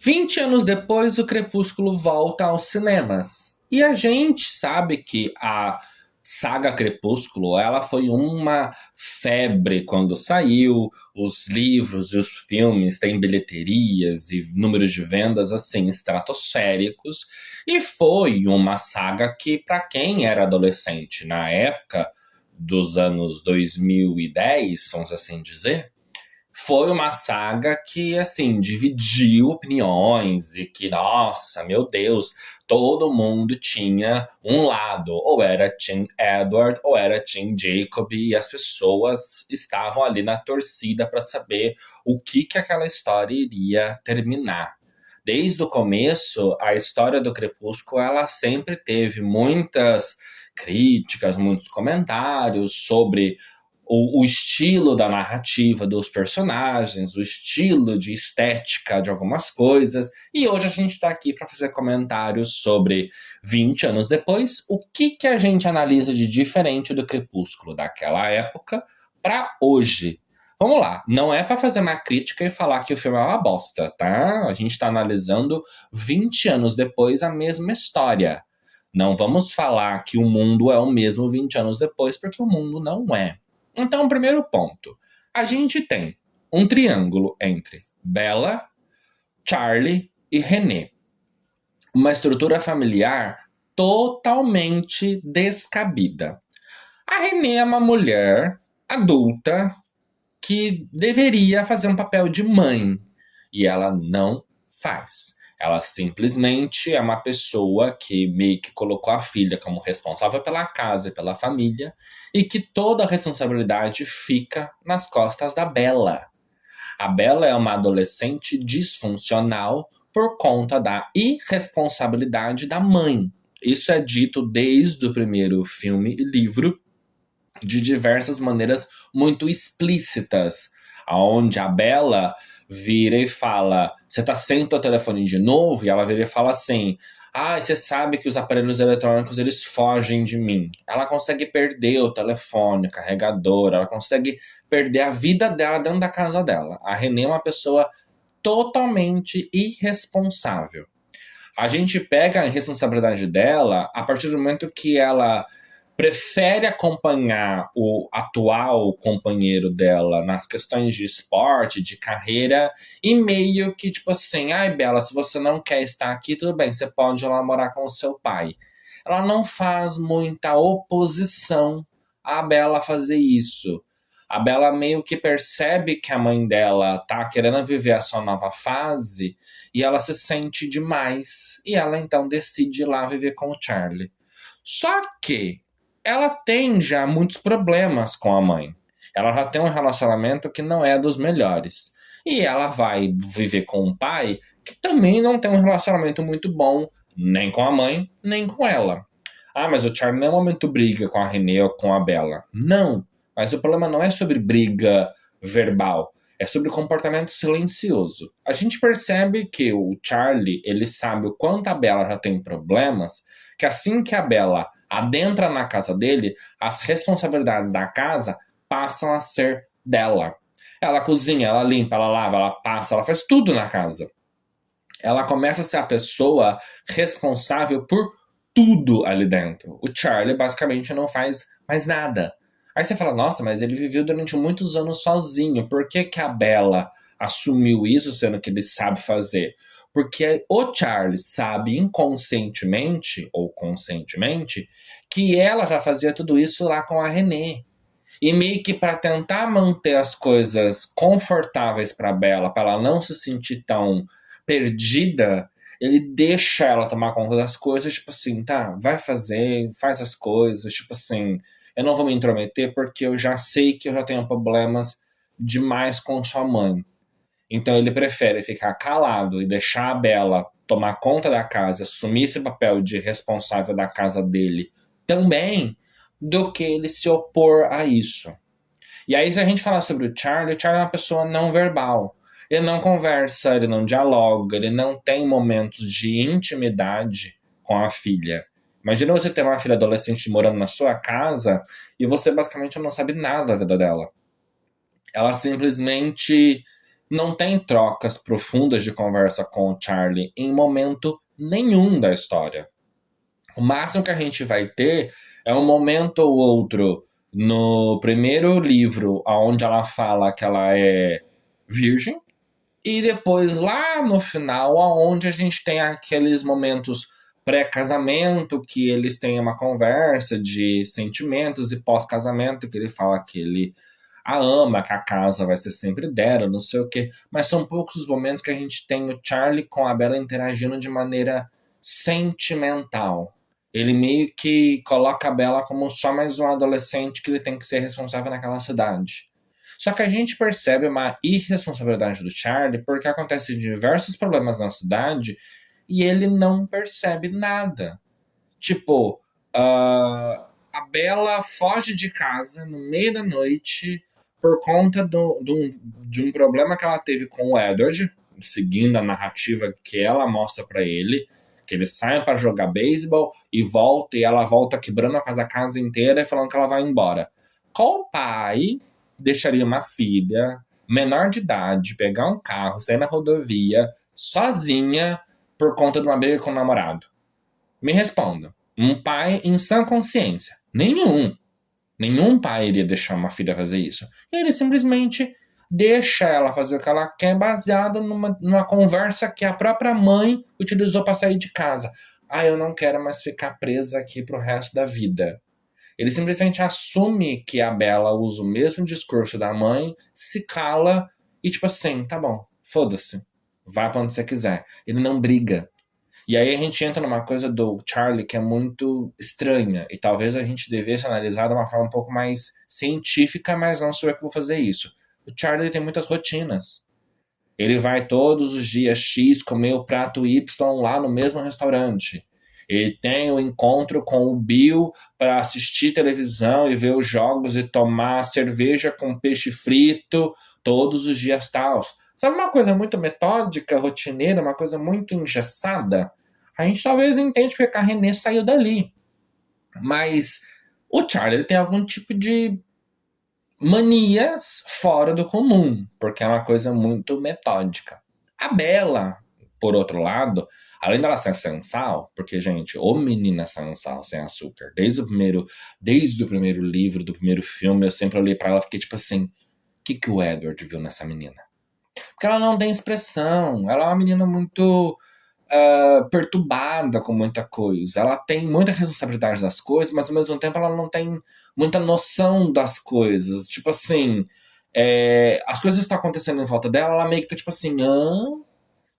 20 anos depois, o Crepúsculo volta aos cinemas. E a gente sabe que a saga Crepúsculo, ela foi uma febre quando saiu. Os livros e os filmes têm bilheterias e números de vendas assim estratosféricos. E foi uma saga que, para quem era adolescente na época dos anos 2010, vamos assim dizer, foi uma saga que, assim, dividiu opiniões e que, nossa, meu Deus, todo mundo tinha um lado. Ou era Team Edward ou era Team Jacob, e as pessoas estavam ali na torcida para saber o que aquela história iria terminar. Desde o começo, a história do Crepúsculo, ela sempre teve muitas críticas, muitos comentários sobre o estilo da narrativa dos personagens, o estilo de estética de algumas coisas. E hoje a gente está aqui para fazer comentários sobre 20 anos depois, o que a gente analisa de diferente do Crepúsculo daquela época para hoje. Vamos lá, não é para fazer uma crítica e falar que o filme é uma bosta, tá? A gente está analisando 20 anos depois a mesma história. Não vamos falar que o mundo é o mesmo 20 anos depois, porque o mundo não é. Então, primeiro ponto. A gente tem um triângulo entre Bella, Charlie e René. Uma estrutura familiar totalmente descabida. A René é uma mulher adulta que deveria fazer um papel de mãe. E ela não faz. Ela simplesmente é uma pessoa que meio que colocou a filha como responsável pela casa e pela família, e que toda a responsabilidade fica nas costas da Bella. A Bella é uma adolescente disfuncional por conta da irresponsabilidade da mãe. Isso é dito desde o primeiro filme e livro, de diversas maneiras muito explícitas, onde a Bella vira e fala: você tá sem teu telefone de novo? E ela vira e fala assim: você sabe que os aparelhos eletrônicos eles fogem de mim. Ela consegue perder o telefone, o carregador, ela consegue perder a vida dela dentro da casa dela. A René é uma pessoa totalmente irresponsável. A gente pega a irresponsabilidade dela a partir do momento que ela prefere acompanhar o atual companheiro dela nas questões de esporte, de carreira, e meio que tipo assim: Bella, se você não quer estar aqui, tudo bem, você pode ir lá morar com o seu pai. Ela não faz muita oposição a Bella fazer isso. A Bella meio que percebe que a mãe dela tá querendo viver a sua nova fase e ela se sente demais. E ela então decide ir lá viver com o Charlie. Só que ela tem já muitos problemas com a mãe. Ela já tem um relacionamento que não é dos melhores. E ela vai viver com um pai que também não tem um relacionamento muito bom, nem com a mãe, nem com ela. Mas o Charlie não momento briga com a René ou com a Bella. Não. Mas o problema não é sobre briga verbal. É sobre comportamento silencioso. A gente percebe que o Charlie, ele sabe o quanto a Bella já tem problemas, que assim que a Bella adentra na casa dele, as responsabilidades da casa passam a ser dela. Ela cozinha, ela limpa, ela lava, ela passa, ela faz tudo na casa. Ela começa a ser a pessoa responsável por tudo ali dentro. O Charlie basicamente não faz mais nada. Aí você fala: nossa, mas ele viveu durante muitos anos sozinho. Por que a Bella assumiu isso, sendo que ele sabe fazer? Porque o Charlie sabe inconscientemente ou conscientemente que ela já fazia tudo isso lá com a René. E meio que para tentar manter as coisas confortáveis para Bella, para ela não se sentir tão perdida, ele deixa ela tomar conta das coisas, tipo assim: tá, vai fazer, faz as coisas, tipo assim, eu não vou me intrometer porque eu já sei que eu já tenho problemas demais com sua mãe. Então ele prefere ficar calado e deixar a Bella tomar conta da casa, assumir esse papel de responsável da casa dele também, do que ele se opor a isso. E aí, se a gente falar sobre o Charlie é uma pessoa não verbal. Ele não conversa, ele não dialoga, ele não tem momentos de intimidade com a filha. Imagina você ter uma filha adolescente morando na sua casa e você basicamente não sabe nada da vida dela. Ela simplesmente não tem trocas profundas de conversa com o Charlie em momento nenhum da história. O máximo que a gente vai ter é um momento ou outro no primeiro livro, onde ela fala que ela é virgem, e depois lá no final, onde a gente tem aqueles momentos pré-casamento, que eles têm uma conversa de sentimentos, e pós-casamento, que ele fala que ele a ama, que a casa vai ser sempre dela, não sei o quê. Mas são poucos os momentos que a gente tem o Charlie com a Bella interagindo de maneira sentimental. Ele meio que coloca a Bella como só mais um adolescente que ele tem que ser responsável naquela cidade. Só que a gente percebe uma irresponsabilidade do Charlie porque acontecem diversos problemas na cidade e ele não percebe nada. Tipo, a Bella foge de casa no meio da noite por conta de um problema que ela teve com o Edward, seguindo a narrativa que ela mostra pra ele, que ele sai pra jogar beisebol e volta, e ela volta quebrando a casa inteira e falando que ela vai embora. Qual pai deixaria uma filha menor de idade pegar um carro, sair na rodovia sozinha por conta de uma briga com o namorado? Me responda. Um pai em sã consciência. Nenhum. Nenhum pai iria deixar uma filha fazer isso. Ele simplesmente deixa ela fazer o que ela quer, baseada numa conversa que a própria mãe utilizou para sair de casa. Ah, eu não quero mais ficar presa aqui pro resto da vida. Ele simplesmente assume que a Bella usa o mesmo discurso da mãe, se cala e tipo assim, tá bom, foda-se. Vai pra onde você quiser. Ele não briga. E aí a gente entra numa coisa do Charlie que é muito estranha, e talvez a gente devesse analisar de uma forma um pouco mais científica, mas não sou eu que vou fazer isso. O Charlie tem muitas rotinas. Ele vai todos os dias X comer o prato Y lá no mesmo restaurante. Ele tem o encontro com o Bill para assistir televisão e ver os jogos e tomar cerveja com peixe frito todos os dias tals. Sabe uma coisa muito metódica, rotineira, uma coisa muito engessada? A gente talvez entende porque a Renée saiu dali. Mas o Charlie ele tem algum tipo de manias fora do comum, porque é uma coisa muito metódica. A Bella, por outro lado, além dela ser sensal, porque, gente, ô menina sensal sem açúcar, desde o primeiro livro, do primeiro filme, eu sempre olhei pra ela e fiquei tipo assim, o que o Edward viu nessa menina? Porque ela não tem expressão, ela é uma menina muito perturbada com muita coisa, ela tem muita responsabilidade das coisas, mas ao mesmo tempo ela não tem muita noção das coisas, tipo assim, as coisas estão acontecendo em volta dela, ela meio que tá tipo assim,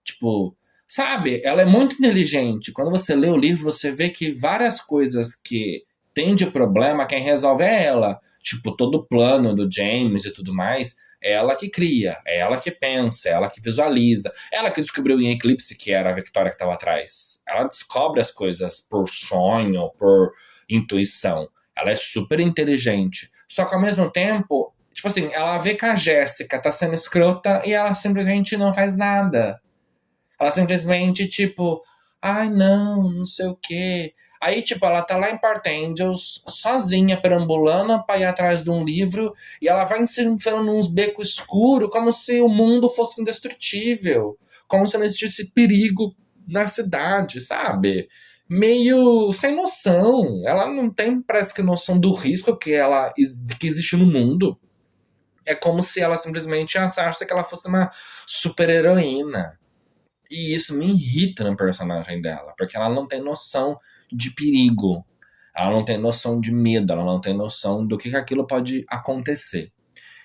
tipo, sabe, ela é muito inteligente, quando você lê o livro você vê que várias coisas que tem de problema, quem resolve é ela, tipo, todo o plano do James e tudo mais, é ela que cria, é ela que pensa, é ela que visualiza, ela que descobriu em Eclipse que era a Victoria que estava atrás. Ela descobre as coisas por sonho, por intuição. Ela é super inteligente. Só que ao mesmo tempo, tipo assim, ela vê que a Jéssica tá sendo escrota e ela simplesmente não faz nada. Ela simplesmente, tipo, ai não, não sei o quê. Aí, tipo, ela tá lá em Part Angels, sozinha, perambulando pra ir atrás de um livro, e ela vai se enfiando nos becos escuros, como se o mundo fosse indestrutível. Como se não existisse perigo na cidade, sabe? Meio sem noção. Ela não tem, parece que, noção do risco que existe no mundo. É como se ela simplesmente achasse que ela fosse uma super-heroína. E isso me irrita no personagem dela, porque ela não tem noção de perigo, ela não tem noção de medo, ela não tem noção do que aquilo pode acontecer.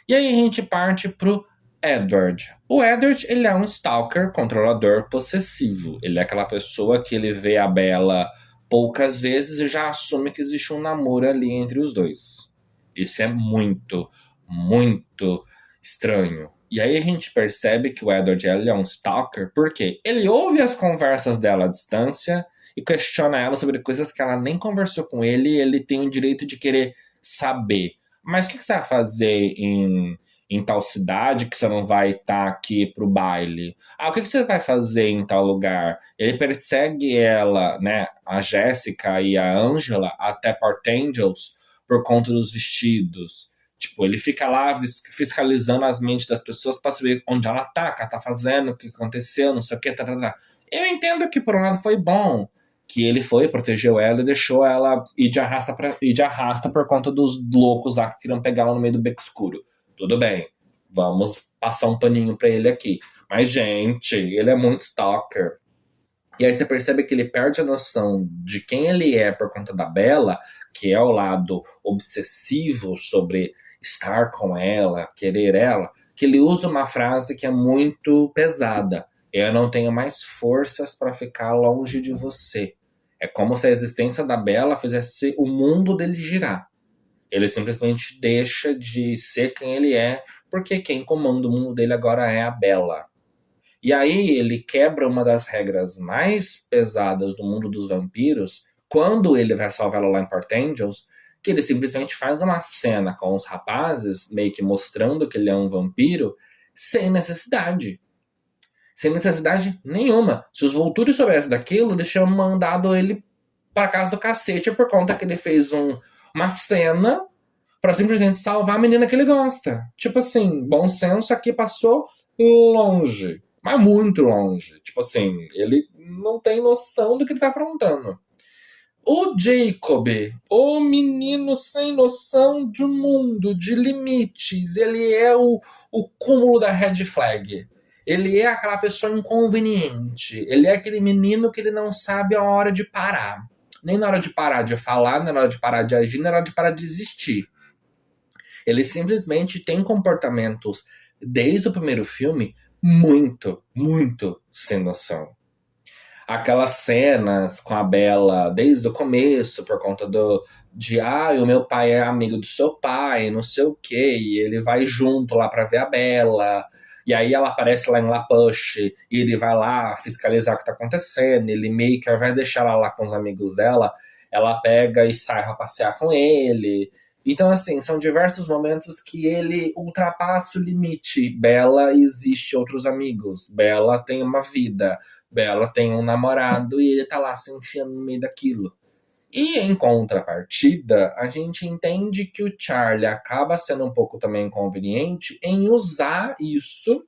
E aí a gente parte pro Edward. O Edward, ele é um stalker, controlador, possessivo. Ele é aquela pessoa que ele vê a Bella poucas vezes e já assume que existe um namoro ali entre os dois. Isso é muito, muito estranho. E aí a gente percebe que o Edward ele é um stalker porque ele ouve as conversas dela à distância e questiona ela sobre coisas que ela nem conversou com ele e ele tem o direito de querer saber. Mas o que você vai fazer em tal cidade que você não vai estar aqui pro baile? O que você vai fazer em tal lugar? Ele persegue ela, né, a Jéssica e a Angela até Port Angels por conta dos vestidos. Tipo, ele fica lá fiscalizando as mentes das pessoas pra saber onde ela tá, o que ela tá fazendo, o que aconteceu, não sei o que, tá, tá, tá. Eu entendo que por um lado foi bom, que ele foi, protegeu ela e deixou ela ir de arrasta por conta dos loucos lá que queriam pegar ela no meio do beco escuro. Tudo bem, vamos passar um paninho pra ele aqui. Mas, gente, ele é muito stalker. E aí você percebe que ele perde a noção de quem ele é por conta da Bella, que é o lado obsessivo sobre estar com ela, querer ela, que ele usa uma frase que é muito pesada. Eu não tenho mais forças para ficar longe de você. É como se a existência da Bella fizesse o mundo dele girar. Ele simplesmente deixa de ser quem ele é, porque quem comanda o mundo dele agora é a Bella. E aí ele quebra uma das regras mais pesadas do mundo dos vampiros quando ele vai salvar ela lá em Port Angels, que ele simplesmente faz uma cena com os rapazes, meio que mostrando que ele é um vampiro, sem necessidade. Sem necessidade nenhuma. Se os Volturi soubessem daquilo, eles tinham mandado ele pra casa do cacete por conta que ele fez uma cena pra simplesmente salvar a menina que ele gosta. Tipo assim, bom senso aqui passou longe. Mas muito longe. Tipo assim, ele não tem noção do que ele tá aprontando. O Jacob, o menino sem noção de mundo, de limites, ele é o cúmulo da red flag. Ele é aquela pessoa inconveniente. Ele é aquele menino que ele não sabe a hora de parar. Nem na hora de parar de falar, nem na hora de parar de agir, nem na hora de parar de existir. Ele simplesmente tem comportamentos, desde o primeiro filme, muito, muito sem noção. Aquelas cenas com a Bella desde o começo, por conta o meu pai é amigo do seu pai, não sei o quê, e ele vai junto lá pra ver a Bella, e aí ela aparece lá em La Push, e ele vai lá fiscalizar o que tá acontecendo, ele meio que ao invés de deixar ela lá com os amigos dela, ela pega e sai pra passear com ele. Então, assim, são diversos momentos que ele ultrapassa o limite. Bella existe outros amigos. Bella tem uma vida. Bella tem um namorado e ele tá lá se enfiando no meio daquilo. E em contrapartida, a gente entende que o Charlie acaba sendo um pouco também inconveniente em usar isso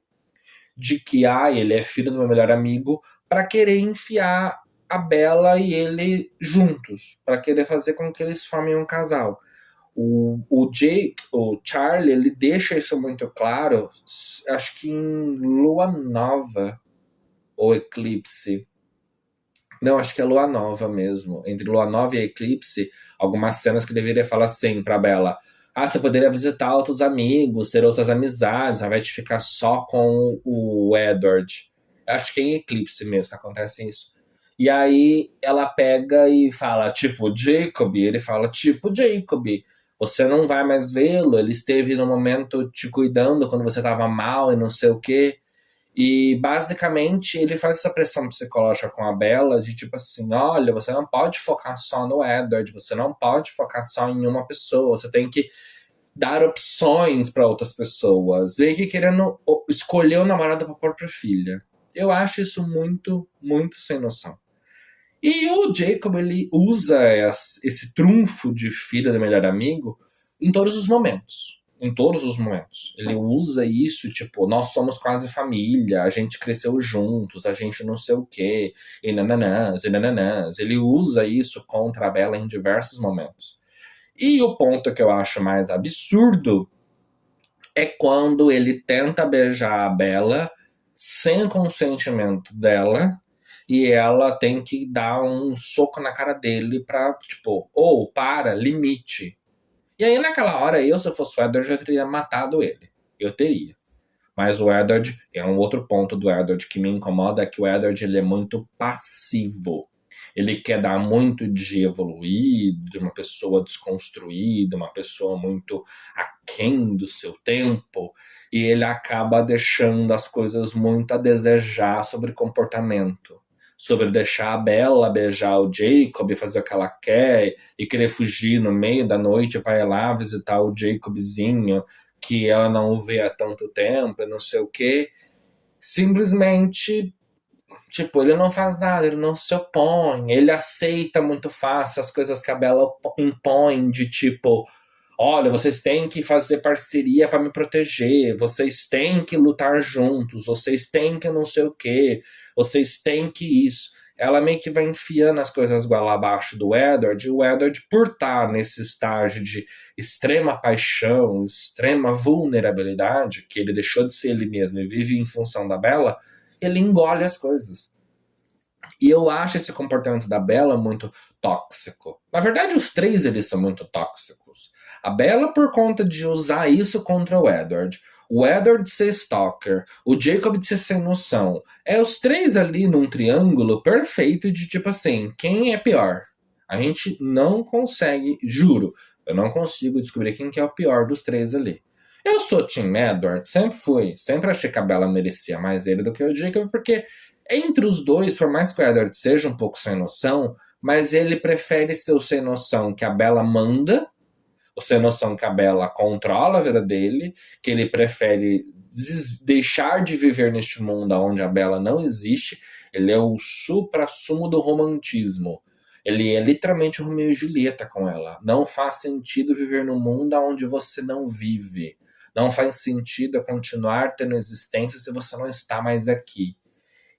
de que ele é filho do meu melhor amigo para querer enfiar a Bella e ele juntos, para querer fazer com que eles formem um casal. O Charlie, ele deixa isso muito claro, acho que em Lua Nova ou Eclipse. Não, acho que é Lua Nova mesmo. Entre Lua Nova e Eclipse, algumas cenas que deveria falar assim pra Bella. Você poderia visitar outros amigos, ter outras amizades, ao invés de ficar só com o Edward. Acho que é em Eclipse mesmo que acontece isso. E aí ela pega e fala, tipo, Jacob. Ele fala, tipo, Jacob, você não vai mais vê-lo. Ele esteve no momento te cuidando quando você estava mal e não sei o quê. E basicamente ele faz essa pressão psicológica com a Bella de tipo assim, olha, você não pode focar só no Edward, você não pode focar só em uma pessoa, você tem que dar opções para outras pessoas, meio que querendo escolher o namorado para a própria filha. Eu acho isso muito, muito sem noção. E o Jacob, ele usa esse trunfo de filha do melhor amigo em todos os momentos. Em todos os momentos. Ele usa isso, tipo, nós somos quase família, a gente cresceu juntos, a gente não sei o quê, e nananãs, e nananãs. Ele usa isso contra a Bella em diversos momentos. E o ponto que eu acho mais absurdo é quando ele tenta beijar a Bella sem consentimento dela, e ela tem que dar um soco na cara dele pra, tipo, para, limite. E aí, naquela hora, se eu fosse o Edward, eu já teria matado ele. Eu teria. Mas o Edward, é um outro ponto do Edward que me incomoda, é que o Edward, ele é muito passivo. Ele quer dar muito de evoluir, de uma pessoa desconstruída, uma pessoa muito aquém do seu tempo, e ele acaba deixando as coisas muito a desejar sobre comportamento. Sobre deixar a Bella beijar o Jacob e fazer o que ela quer e querer fugir no meio da noite para ir lá visitar o Jacobzinho que ela não vê há tanto tempo e não sei o que. Simplesmente, tipo, ele não faz nada, ele não se opõe, ele aceita muito fácil as coisas que a Bella impõe de tipo, olha, vocês têm que fazer parceria para me proteger, vocês têm que lutar juntos, vocês têm que não sei o quê, vocês têm que isso. Ela meio que vai enfiando as coisas goela abaixo do Edward, e o Edward, por estar nesse estágio de extrema paixão, extrema vulnerabilidade, que ele deixou de ser ele mesmo e vive em função da Bella, ele engole as coisas. E eu acho esse comportamento da Bella muito tóxico. Na verdade, os três eles são muito tóxicos. A Bella por conta de usar isso contra o Edward de ser stalker, o Jacob de ser sem noção. É os três ali num triângulo perfeito de tipo assim, quem é pior? A gente não consegue, juro, eu não consigo descobrir quem que é o pior dos três ali. Eu sou Team Edward, sempre fui. Sempre achei que a Bella merecia mais ele do que o Jacob, porque entre os dois, por mais que o Edward seja um pouco sem noção, mas ele prefere ser o sem noção que a Bella manda, o sem noção que a Bella controla a vida dele, que ele prefere deixar de viver neste mundo onde a Bella não existe. Ele é o supra-sumo do romantismo. Ele é literalmente o Romeu e Julieta com ela. Não faz sentido viver num mundo onde você não vive. Não faz sentido continuar tendo existência se você não está mais aqui.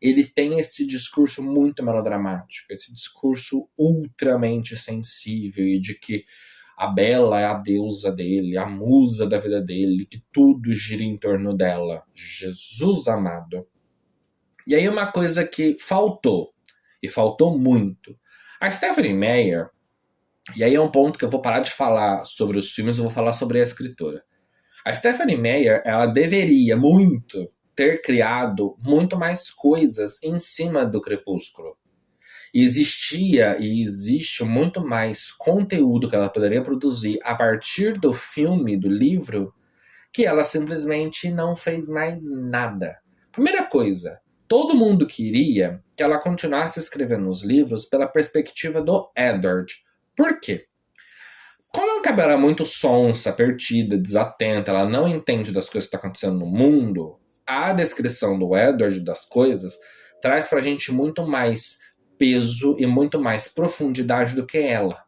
Ele tem esse discurso muito melodramático, esse discurso ultramente sensível e de que a Bella é a deusa dele, a musa da vida dele, que tudo gira em torno dela. Jesus amado. E aí uma coisa que faltou, e faltou muito. A Stephenie Meyer, e aí é um ponto que eu vou parar de falar sobre os filmes, eu vou falar sobre a escritora. A Stephenie Meyer, ela deveria muito ter criado muito mais coisas em cima do Crepúsculo. Existia e existe muito mais conteúdo que ela poderia produzir a partir do filme, do livro, que ela simplesmente não fez mais nada. Primeira coisa, todo mundo queria que ela continuasse escrevendo os livros pela perspectiva do Edward. Por quê? Como a ela é muito sonsa, perdida, desatenta, ela não entende das coisas que estão acontecendo no mundo, a descrição do Edward das coisas traz pra gente muito mais peso e muito mais profundidade do que ela.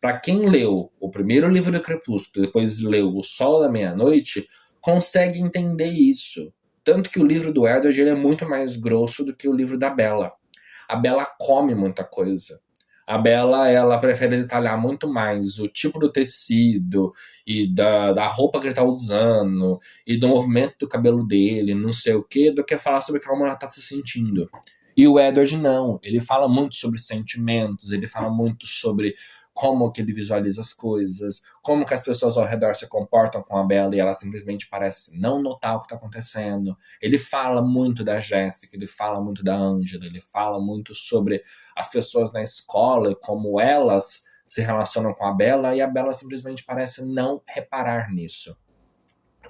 Para quem leu o primeiro livro do Crepúsculo e depois leu O Sol da Meia-Noite, consegue entender isso. Tanto que o livro do Edward ele é muito mais grosso do que o livro da Bella. A Bella come muita coisa. A Bella, ela prefere detalhar muito mais o tipo do tecido e da roupa que ele tá usando e do movimento do cabelo dele, não sei o que, do que falar sobre como ela tá se sentindo. E o Edward não, ele fala muito sobre sentimentos, ele fala muito sobre como que ele visualiza as coisas, como que as pessoas ao redor se comportam com a Bella e ela simplesmente parece não notar o que está acontecendo. Ele fala muito da Jéssica, ele fala muito da Angela, ele fala muito sobre as pessoas na escola e como elas se relacionam com a Bella e a Bella simplesmente parece não reparar nisso.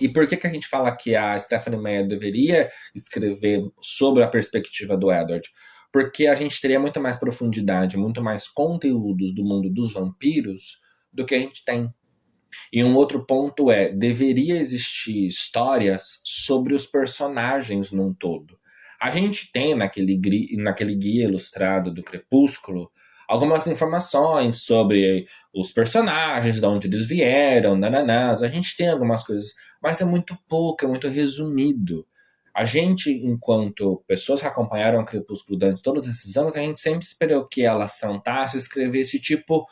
E por que a gente fala que a Stephenie Meyer deveria escrever sobre a perspectiva do Edward? Porque a gente teria muito mais profundidade, muito mais conteúdos do mundo dos vampiros do que a gente tem. E um outro ponto é, deveria existir histórias sobre os personagens num todo. A gente tem naquele guia ilustrado do Crepúsculo algumas informações sobre os personagens, de onde eles vieram, nananás. A gente tem algumas coisas, mas é muito pouco, é muito resumido. A gente, enquanto pessoas que acompanharam o Crepúsculo durante todos esses anos, a gente sempre esperou que ela sentasse e escrevesse tipo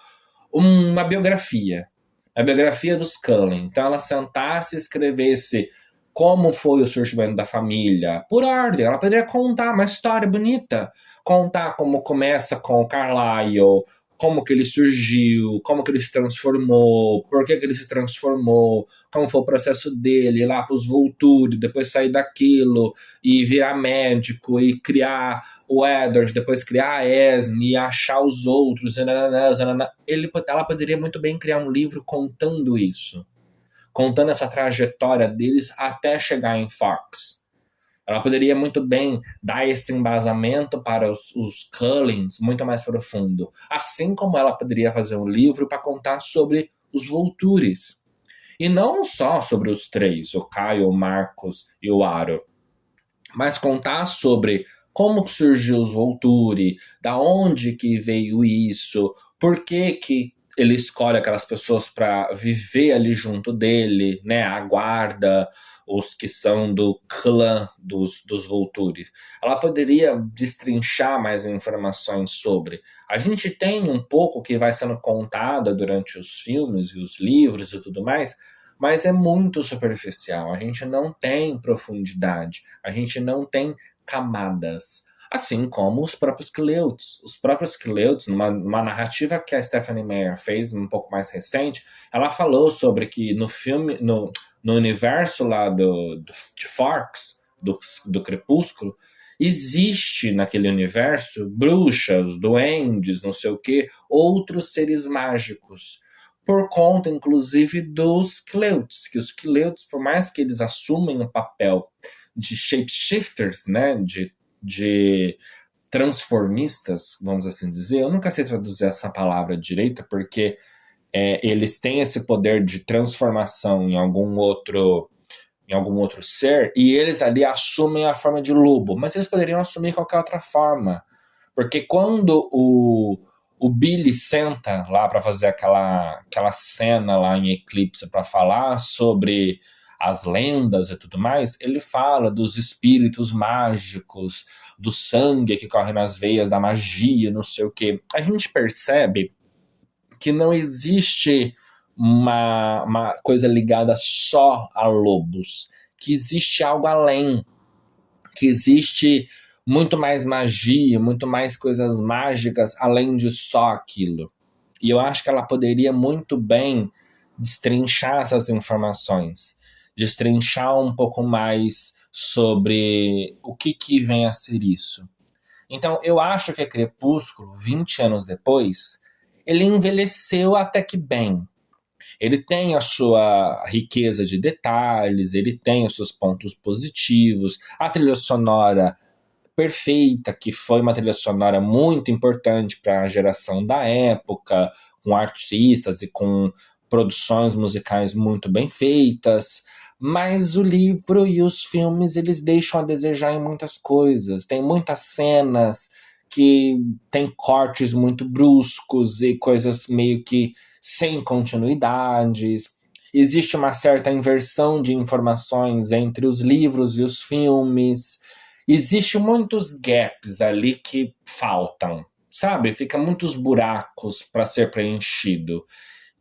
uma biografia. A biografia dos Cullen. Então ela sentasse e escrevesse como foi o surgimento da família, por ordem. Ela poderia contar uma história bonita, contar como começa com o Carlyle, como que ele surgiu, como que ele se transformou, por que ele se transformou, como foi o processo dele, ir lá para os Volturi, depois sair daquilo e virar médico e criar o Edward, depois criar a Esme e achar os outros. Ela poderia muito bem criar um livro contando isso, contando essa trajetória deles até chegar em Fox. Ela poderia muito bem dar esse embasamento para os Cullens muito mais profundo. Assim como ela poderia fazer um livro para contar sobre os Voltures. E não só sobre os três, o Kyle, o Marcos e o Aro. Mas contar sobre como que surgiu os Volturi, da onde que veio isso, por que ele escolhe aquelas pessoas para viver ali junto dele, né? A guarda, os que são do clã dos Volturi. Ela poderia destrinchar mais informações sobre. A gente tem um pouco que vai sendo contada durante os filmes e os livros e tudo mais, mas é muito superficial. A gente não tem profundidade, a gente não tem camadas. Assim como os próprios Cleuts. Os próprios Cleuts, numa narrativa que a Stephanie Meyer fez um pouco mais recente, ela falou sobre que no filme, no universo lá de Forks, do Crepúsculo, existe naquele universo bruxas, duendes, não sei o que, outros seres mágicos. Por conta, inclusive, dos Cleuts, que os Cleuts, por mais que eles assumem o papel de shapeshifters, né, de transformistas, vamos assim dizer. Eu nunca sei traduzir essa palavra direita, porque eles têm esse poder de transformação em algum outro ser, e eles ali assumem a forma de lobo, mas eles poderiam assumir qualquer outra forma. Porque quando o Billy senta lá para fazer aquela cena lá em Eclipse para falar sobre as lendas e tudo mais, ele fala dos espíritos mágicos, do sangue que corre nas veias da magia, não sei o quê. A gente percebe que não existe uma coisa ligada só a lobos, que existe algo além, que existe muito mais magia, muito mais coisas mágicas além de só aquilo. E eu acho que ela poderia muito bem destrinchar essas informações, destrinchar um pouco mais sobre o que vem a ser isso. Então, eu acho que Crepúsculo, 20 anos depois, ele envelheceu até que bem. Ele tem a sua riqueza de detalhes, ele tem os seus pontos positivos, a trilha sonora perfeita, que foi uma trilha sonora muito importante para a geração da época, com artistas e com produções musicais muito bem feitas. Mas o livro e os filmes, eles deixam a desejar em muitas coisas. Tem muitas cenas que tem cortes muito bruscos e coisas meio que sem continuidades. Existe uma certa inversão de informações entre os livros e os filmes. Existe muitos gaps ali que faltam, sabe? Fica muitos buracos para ser preenchido.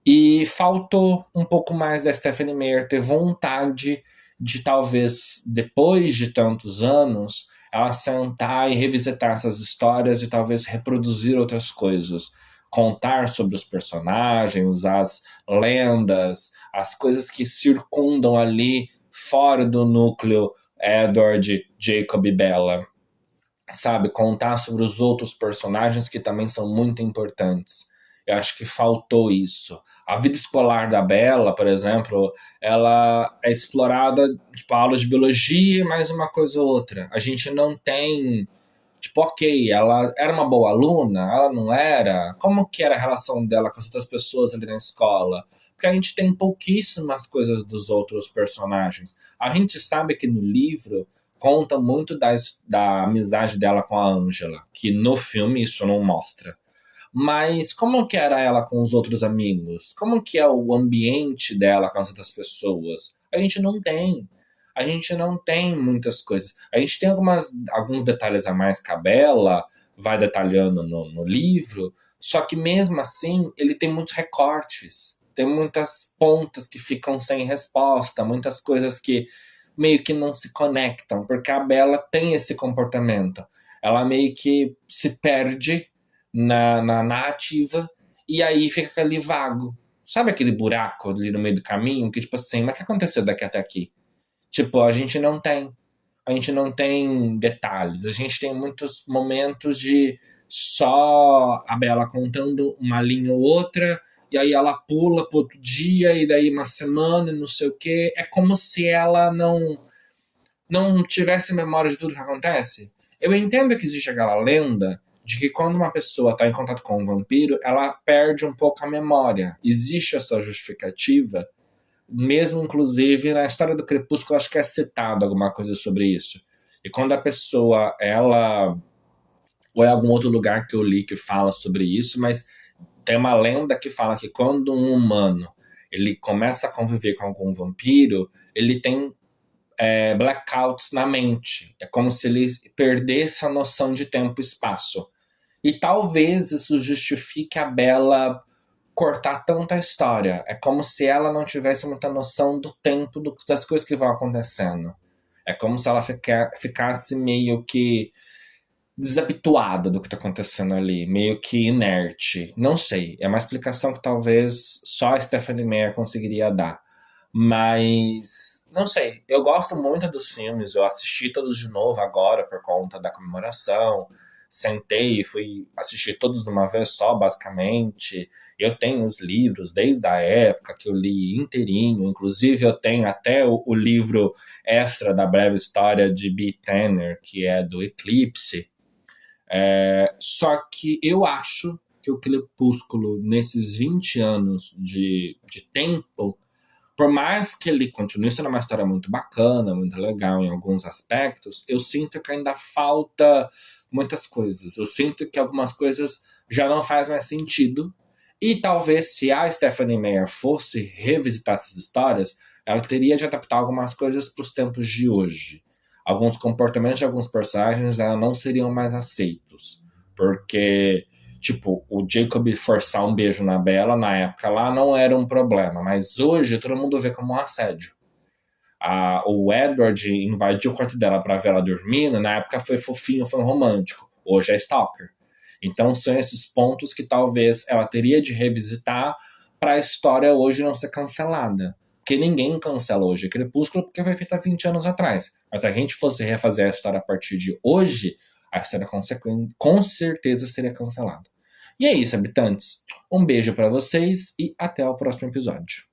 E faltou um pouco mais da Stephanie Meyer ter vontade de, talvez, depois de tantos anos, ela sentar e revisitar essas histórias e talvez reproduzir outras coisas. Contar sobre os personagens, as lendas, as coisas que circundam ali fora do núcleo Edward, Jacob e Bella. Sabe? Contar sobre os outros personagens que também são muito importantes. Eu acho que faltou isso. A vida escolar da Bella, por exemplo, ela é explorada, tipo, aulas de biologia e mais uma coisa ou outra. A gente não tem, tipo, ok, ela era uma boa aluna, ela não era? Como que era a relação dela com as outras pessoas ali na escola? Porque a gente tem pouquíssimas coisas dos outros personagens. A gente sabe que no livro conta muito da amizade dela com a Angela, que no filme isso não mostra. Mas como que era ela com os outros amigos? Como que é o ambiente dela com as outras pessoas? A gente não tem. A gente não tem muitas coisas. A gente tem alguns detalhes a mais que a Bella vai detalhando no livro, só que mesmo assim ele tem muitos recortes. Tem muitas pontas que ficam sem resposta, muitas coisas que meio que não se conectam, porque a Bella tem esse comportamento. Ela meio que se perde na narrativa, e aí fica aquele vago. Sabe aquele buraco ali no meio do caminho? Que tipo assim, mas o que aconteceu daqui até aqui? Tipo, a gente não tem. A gente não tem detalhes. A gente tem muitos momentos de só a Bella contando uma linha ou outra, e aí ela pula pro outro dia, e daí uma semana, e não sei o quê. É como se ela não tivesse memória de tudo que acontece. Eu entendo que existe aquela lenda de que quando uma pessoa está em contato com um vampiro, ela perde um pouco a memória. Existe essa justificativa, mesmo inclusive na história do Crepúsculo, acho que é citado alguma coisa sobre isso. E quando a pessoa, ela... ou é algum outro lugar que eu li que fala sobre isso, mas tem uma lenda que fala que quando um humano ele começa a conviver com algum vampiro, ele tem blackouts na mente. É como se ele perdesse a noção de tempo e espaço. E talvez isso justifique a Bella cortar tanta história. É como se ela não tivesse muita noção do tempo das coisas que vão acontecendo. É como se ela ficasse meio que desabituada do que está acontecendo ali, meio que inerte. Não sei, é uma explicação que talvez só a Stephanie Meyer conseguiria dar. Mas, não sei, eu gosto muito dos filmes, eu assisti todos de novo agora por conta da comemoração. Sentei e fui assistir todos de uma vez só, basicamente. Eu tenho os livros desde a época que eu li inteirinho, inclusive eu tenho até o livro extra da breve história de Bea Tanner, que é do Eclipse. Só que eu acho que o Crepúsculo, nesses 20 anos de tempo, por mais que ele continue sendo uma história muito bacana, muito legal em alguns aspectos, eu sinto que ainda falta muitas coisas. Eu sinto que algumas coisas já não fazem mais sentido. E talvez se a Stephanie Meyer fosse revisitar essas histórias, ela teria de adaptar algumas coisas para os tempos de hoje. Alguns comportamentos de alguns personagens não seriam mais aceitos. Porque, tipo, o Jacob forçar um beijo na Bella, na época lá, não era um problema. Mas hoje todo mundo vê como um assédio. O Edward invadiu o quarto dela para ver ela dormindo, na época foi fofinho, foi romântico. Hoje é stalker. Então são esses pontos que talvez ela teria de revisitar para a história hoje não ser cancelada. Porque ninguém cancela hoje Crepúsculo porque foi feito há 20 anos atrás. Mas se a gente fosse refazer a história a partir de hoje, a história com certeza seria cancelada. E é isso, habitantes. Um beijo para vocês e até o próximo episódio.